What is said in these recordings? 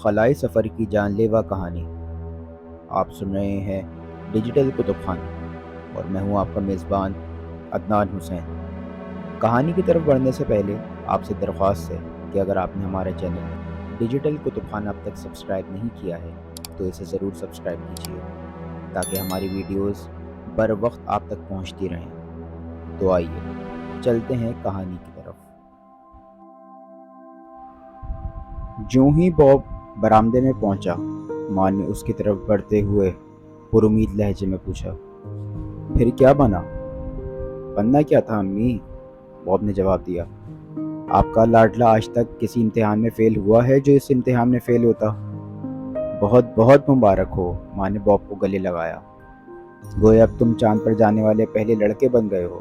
خلائی سفر کی جان لیوا کہانی۔ آپ سن رہے ہیں ڈیجیٹل کتب خانہ اور میں ہوں آپ کا میزبان عدنان حسین۔ کہانی کی طرف بڑھنے سے پہلے آپ سے درخواست ہے کہ اگر آپ نے ہمارا چینل ڈیجیٹل کتب خانہ اب تک سبسکرائب نہیں کیا ہے تو اسے ضرور سبسکرائب کیجیے تاکہ ہماری ویڈیوز بر وقت آپ تک پہنچتی رہیں۔ تو آئیے چلتے ہیں کہانی کی طرف۔ جوں ہی باب برآمدے میں پہنچا، ماں نے اس کی طرف بڑھتے ہوئے پر امید لہجے میں پوچھا، پھر کیا بنا؟ بننا کیا تھا امی؟ باب نے جواب دیا، آپ کا لاڈلا آج تک کسی امتحان میں فیل ہوا ہے جو اس امتحان میں فیل ہوتا؟ بہت بہت مبارک ہو، ماں نے باب کو گلے لگایا، گویا اب تم چاند پر جانے والے پہلے لڑکے بن گئے ہو۔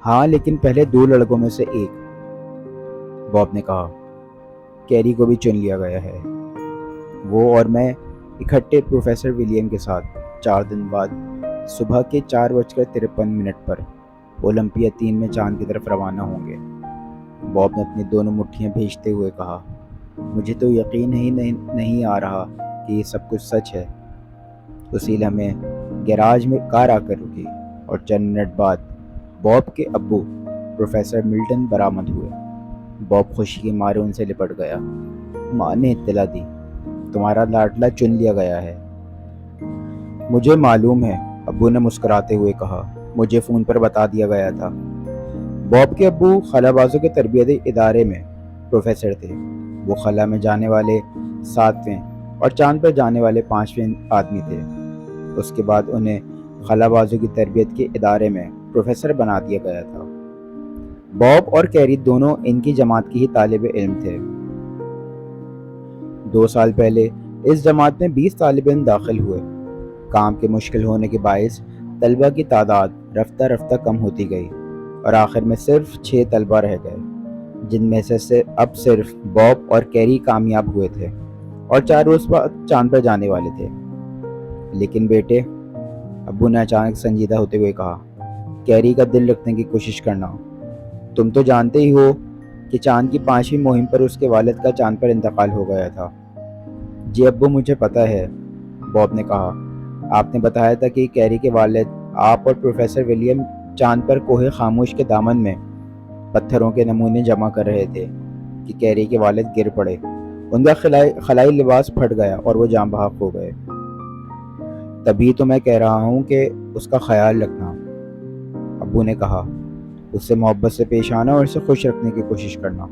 ہاں، لیکن پہلے 2 لڑکوں میں سے ایک، باب نے کہا۔ کیری کو بھی چن لیا گیا ہے۔ وہ اور میں اکٹھے پروفیسر ولیم کے ساتھ 4 دن بعد صبح کے 4:53 پر اولمپیا 3 میں چاند کی طرف روانہ ہوں گے۔ باب نے اپنی دونوں مٹھیاں بھیجتے ہوئے کہا، مجھے تو یقین ہی نہیں آ رہا کہ یہ سب کچھ سچ ہے۔ اسی لمحے گیراج میں کار آ کر رکی اور چند منٹ بعد باب کے ابو پروفیسر ملٹن برآمد ہوئے۔ باب خوشی کے مارے ان سے لپٹ گیا۔ ماں نے اطلاع دی، تمہارا لاڈلا چن لیا گیا ہے۔ مجھے معلوم ہے، ابو نے مسکراتے ہوئے کہا، مجھے فون پر بتا دیا گیا تھا۔ باب کے ابو خلا بازوں کے تربیتی ادارے میں پروفیسر تھے۔ وہ خلا میں جانے والے 7ویں اور چاند پر جانے والے 5ویں آدمی تھے۔ اس کے بعد انہیں خلا بازوں کی تربیت کے ادارے میں پروفیسر بنا دیا گیا تھا۔ باب اور کیری دونوں ان کی جماعت کے ہی طالب علم تھے۔ 2 سال پہلے اس جماعت میں 20 طالب علم داخل ہوئے۔ کام کے مشکل ہونے کے باعث طلبہ کی تعداد رفتہ رفتہ کم ہوتی گئی اور آخر میں صرف 6 طلبہ رہ گئے، جن میں سے اب صرف باب اور کیری کامیاب ہوئے تھے اور 4 روز بعد چاند پر جانے والے تھے۔ لیکن بیٹے، ابو نے اچانک سنجیدہ ہوتے ہوئے کہا، کیری کا دل رکھنے کی کوشش کرنا۔ تم تو جانتے ہی ہو کہ چاند کی 5ویں مہم پر اس کے والد کا چاند پر انتقال ہو گیا تھا۔ جی ابو، مجھے پتا ہے، باب نے کہا۔ آپ نے بتایا تھا کہ کیری کے والد آپ اور پروفیسر ولیم چاند پر کوہ خاموش کے دامن میں پتھروں کے نمونے جمع کر رہے تھے کہ کیری کے والد گر پڑے۔ ان کا خلائی لباس پھٹ گیا اور وہ جاں بحق ہو گئے۔ تبھی تو میں کہہ رہا ہوں کہ اس کا خیال رکھنا، ابو نے کہا، اس سے محبت سے پیش آنا اور اسے خوش رکھنے کی کوشش کرنا۔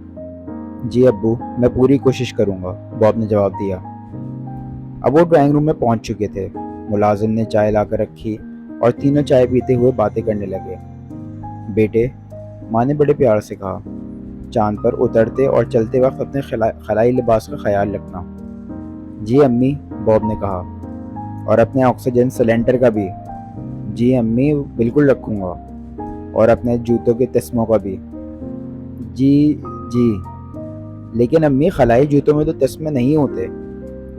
جی ابو، میں پوری کوشش کروں گا، باب نے جواب دیا۔ اب وہ ڈرائنگ روم میں پہنچ چکے تھے۔ ملازم نے چائے لا کر رکھی اور تینوں چائے پیتے ہوئے باتیں کرنے لگے۔ بیٹے، ماں نے بڑے پیار سے کہا، چاند پر اترتے اور چلتے وقت اپنے خلائی لباس کا خیال رکھنا۔ جی امی، باب نے کہا، اور اپنے آکسیجن سلنڈر کا بھی۔ جی امی، بالکل رکھوں گا، اور اپنے جوتوں کے تسموں کا بھی۔ جی، لیکن امی، خلائی جوتوں میں تو تسمے نہیں ہوتے۔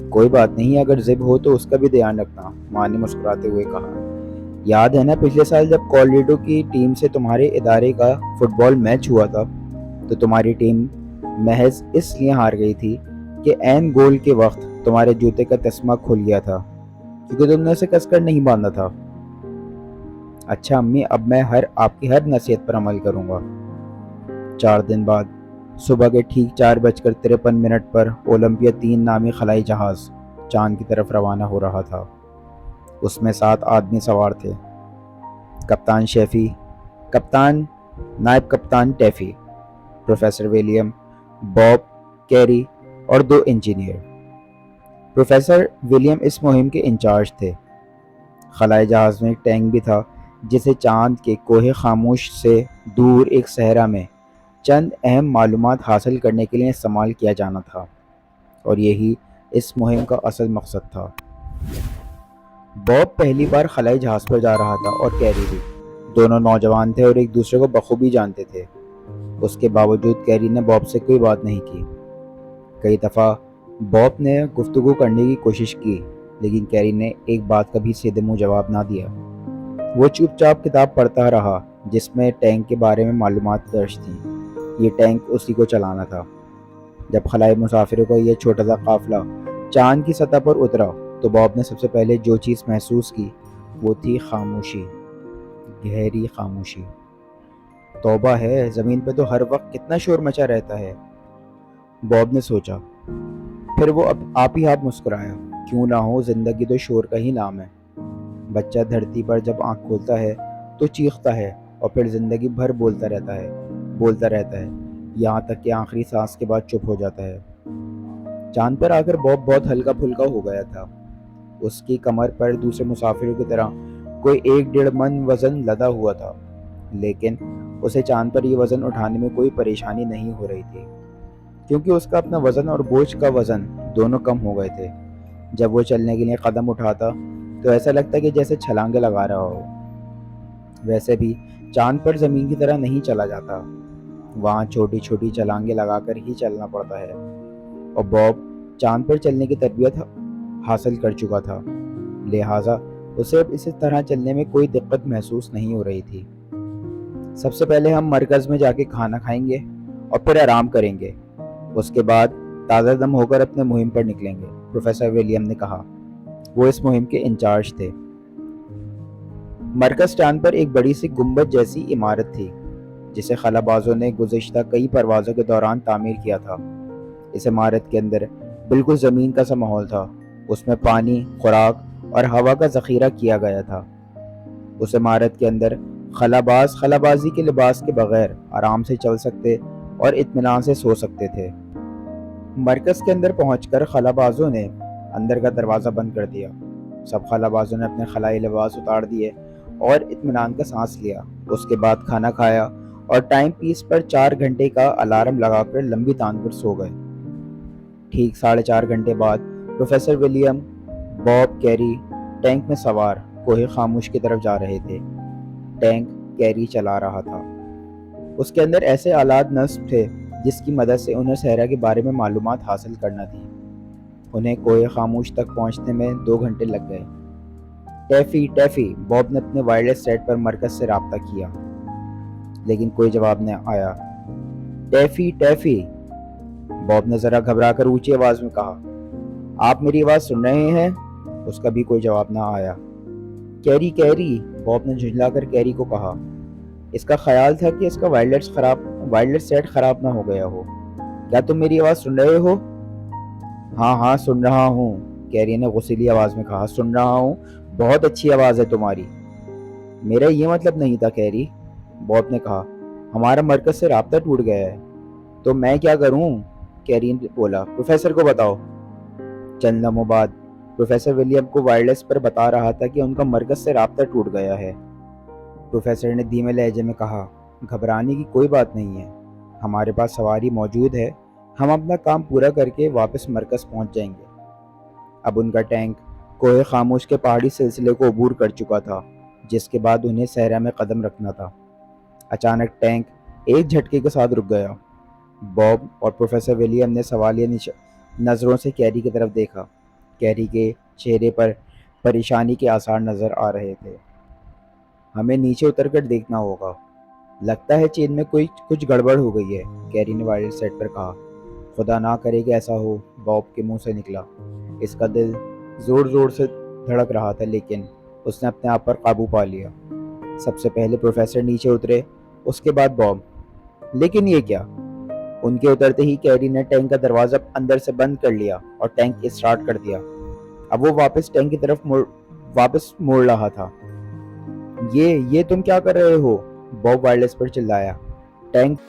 کوئی بات نہیں، اگر زب ہو تو اس کا بھی دھیان رکھنا، ماں نے مسکراتے ہوئے کہا۔ یاد ہے نا پچھلے سال جب کولیڈو کی ٹیم سے تمہارے ادارے کا فٹ بال میچ ہوا تھا تو تمہاری ٹیم محض اس لیے ہار گئی تھی کہ عین گول کے وقت تمہارے جوتے کا تسمہ کھل گیا تھا کیونکہ تم نے اسے کس کر نہیں باندھا تھا۔ اچھا امی، اب میں آپ کی ہر نصیحت پر عمل کروں گا۔ 4 دن بعد صبح کے ٹھیک 4:53 پر اولمپیا 3 نامی خلائی جہاز چاند کی طرف روانہ ہو رہا تھا۔ اس میں 7 آدمی سوار تھے، کپتان شیفی، کپتان، نائب کپتان ٹیفی، پروفیسر ولیم، باب، کیری اور 2 انجینئر۔ پروفیسر ولیم اس مہم کے انچارج تھے۔ خلائی جہاز میں ایک ٹینک بھی تھا جسے چاند کے کوہ خاموش سے دور ایک صحرا میں چند اہم معلومات حاصل کرنے کے لیے استعمال کیا جانا تھا، اور یہی اس مہم کا اصل مقصد تھا۔ باب پہلی بار خلائی جہاز پر جا رہا تھا اور کیری بھی۔ دونوں نوجوان تھے اور ایک دوسرے کو بخوبی جانتے تھے۔ اس کے باوجود کیری نے باب سے کوئی بات نہیں کی۔ کئی دفعہ باب نے گفتگو کرنے کی کوشش کی، لیکن کیری نے ایک بات کا بھی سیدھے منہ جواب نہ دیا۔ وہ چپ چاپ کتاب پڑھتا رہا جس میں ٹینک کے بارے میں معلومات درج تھیں۔ یہ ٹینک اسی کو چلانا تھا۔ جب خلائی مسافروں کا یہ چھوٹا سا قافلہ چاند کی سطح پر اترا تو باب نے سب سے پہلے جو چیز محسوس کی وہ تھی خاموشی، گہری خاموشی۔ توبہ ہے، زمین پہ تو ہر وقت کتنا شور مچا رہتا ہے، باب نے سوچا۔ پھر وہ آپ ہی آپ مسکرایا۔ کیوں نہ ہو، زندگی تو شور کا ہی نام ہے۔ بچہ دھرتی پر جب آنکھ کھولتا ہے تو چیختا ہے اور پھر زندگی بھر بولتا رہتا ہے یہاں تک کہ آخری سانس کے بعد چپ ہو جاتا ہے۔ چاند پر آ کر باب بہت ہلکا پھلکا ہو گیا تھا۔ اس کی کمر پر دوسرے مسافروں کی طرح کوئی 1.5 من وزن لدا ہوا تھا، لیکن اسے چاند پر یہ وزن اٹھانے میں کوئی پریشانی نہیں ہو رہی تھی، کیونکہ اس کا اپنا وزن اور بوجھ کا وزن دونوں کم ہو گئے تھے۔ جب وہ چلنے کے لیے قدم اٹھاتا تو ایسا لگتا کہ جیسے چھلانگیں لگا رہا ہو۔ ویسے بھی چاند پر زمین کی طرح نہیں چلا جاتا، وہاں چھوٹی چھوٹی چھلانگیں لگا کر ہی چلنا پڑتا ہے، اور باب چاند پر چلنے کی تربیت حاصل کر چکا تھا، لہٰذا اسے اب اس طرح چلنے میں کوئی دقت محسوس نہیں ہو رہی تھی۔ سب سے پہلے ہم مرکز میں جا کے کھانا کھائیں گے اور پھر آرام کریں گے، اس کے بعد تازہ دم ہو کر اپنے مہم پر نکلیں گے، پروفیسر ولیم نے کہا۔ وہ اس مہم کے انچارج تھے۔ مرکز چاند پر ایک بڑی سی گنبد جیسی عمارت تھی جسے خلابازوں نے گزشتہ کئی پروازوں کے دوران تعمیر کیا تھا۔ اس عمارت کے اندر بالکل زمین کا سا ماحول تھا، اس میں پانی، خوراک اور ہوا کا ذخیرہ کیا گیا تھا۔ اس عمارت کے اندر خلاباز خلابازی کے لباس کے بغیر آرام سے چل سکتے اور اطمینان سے سو سکتے تھے۔ مرکز کے اندر پہنچ کر خلابازوں نے اندر کا دروازہ بند کر دیا۔ سب خلابازوں نے اپنے خلائی لباس اتار دیے اور اطمینان کا سانس لیا۔ اس کے بعد کھانا کھایا اور ٹائم پیس پر 4 گھنٹے کا الارم لگا کر لمبی تان پر سو گئے۔ ٹھیک 4.5 گھنٹے بعد پروفیسر ولیم، باب، کیری ٹینک میں سوار کوہ خاموش کی طرف جا رہے تھے۔ ٹینک کیری چلا رہا تھا۔ اس کے اندر ایسے آلات نصب تھے جس کی مدد سے انہیں صحرا کے بارے میں معلومات حاصل کرنا تھی۔ انہیں کوہ خاموش تک پہنچنے میں 2 گھنٹے لگ گئے۔ ٹیفی، باب نے اپنے وائرلیس سیٹ پر مرکز سے رابطہ کیا، لیکن کوئی جواب نہ آیا۔ ٹیفی، باب نے ذرا گھبرا کر اونچی آواز میں کہا، آپ میری آواز سن رہے ہیں؟ اس کا بھی کوئی جواب نہ آیا۔ کیری، باب نے جھنجلا کر کیری کو کہا۔ اس کا خیال تھا کہ اس کا وائرلیس سیٹ خراب نہ ہو گیا ہو۔ کیا تم میری آواز سن رہے ہو؟ ہاں سن رہا ہوں، کیری نے غصیلی آواز میں کہا، سن رہا ہوں، بہت اچھی آواز ہے تمہاری۔ میرا یہ مطلب نہیں تھا کیری، باب نے کہا، ہمارا مرکز سے رابطہ ٹوٹ گیا ہے۔ تو میں کیا کروں؟ کیری نے بولا، پروفیسر کو بتاؤ۔ چند لمحوں بعد پروفیسر ولیم کو وائرلیس پر بتا رہا تھا کہ ان کا مرکز سے رابطہ ٹوٹ گیا ہے۔ پروفیسر نے دھیمے لہجے میں کہا، گھبرانے کی کوئی بات نہیں ہے، ہمارے پاس سواری موجود ہے، ہم اپنا کام پورا کر کے واپس مرکز پہنچ جائیں گے۔ اب ان کا ٹینک کوہ خاموش کے پہاڑی سلسلے کو عبور کر چکا تھا، جس کے بعد انہیں صحرا میں قدم رکھنا تھا۔ اچانک ٹینک ایک جھٹکے کے ساتھ رک گیا۔ باب اور پروفیسر ولیم نے سوالیہ نظروں سے کیری کی طرف دیکھا۔ کیری کے چہرے پر پریشانی کے آثار نظر آ رہے تھے۔ ہمیں نیچے اتر کر دیکھنا ہوگا، لگتا ہے چین میں کچھ گڑبڑ ہو گئی ہے، کیری نے وائرلیس سیٹ پر کہا۔ خدا نہ کرے کہ ایسا ہو، باب کے منہ سے نکلا۔ اس کا دل زور سے دھڑک رہا تھا، لیکن اس نے اپنے آپ پر قابو پا لیا۔ سب سے پہلے پروفیسر نیچے اترے، اس کے بعد باب۔ لیکن یہ کیا؟ ان کے اترتے ہی کیری نے ٹینک کا دروازہ اندر سے بند کر لیا اور ٹینک اسٹارٹ کر دیا۔ اب وہ واپس ٹینک کی طرف موڑ رہا تھا۔ یہ تم کیا کر رہے ہو؟ باب وائرلیس پر چلایا۔ ٹینک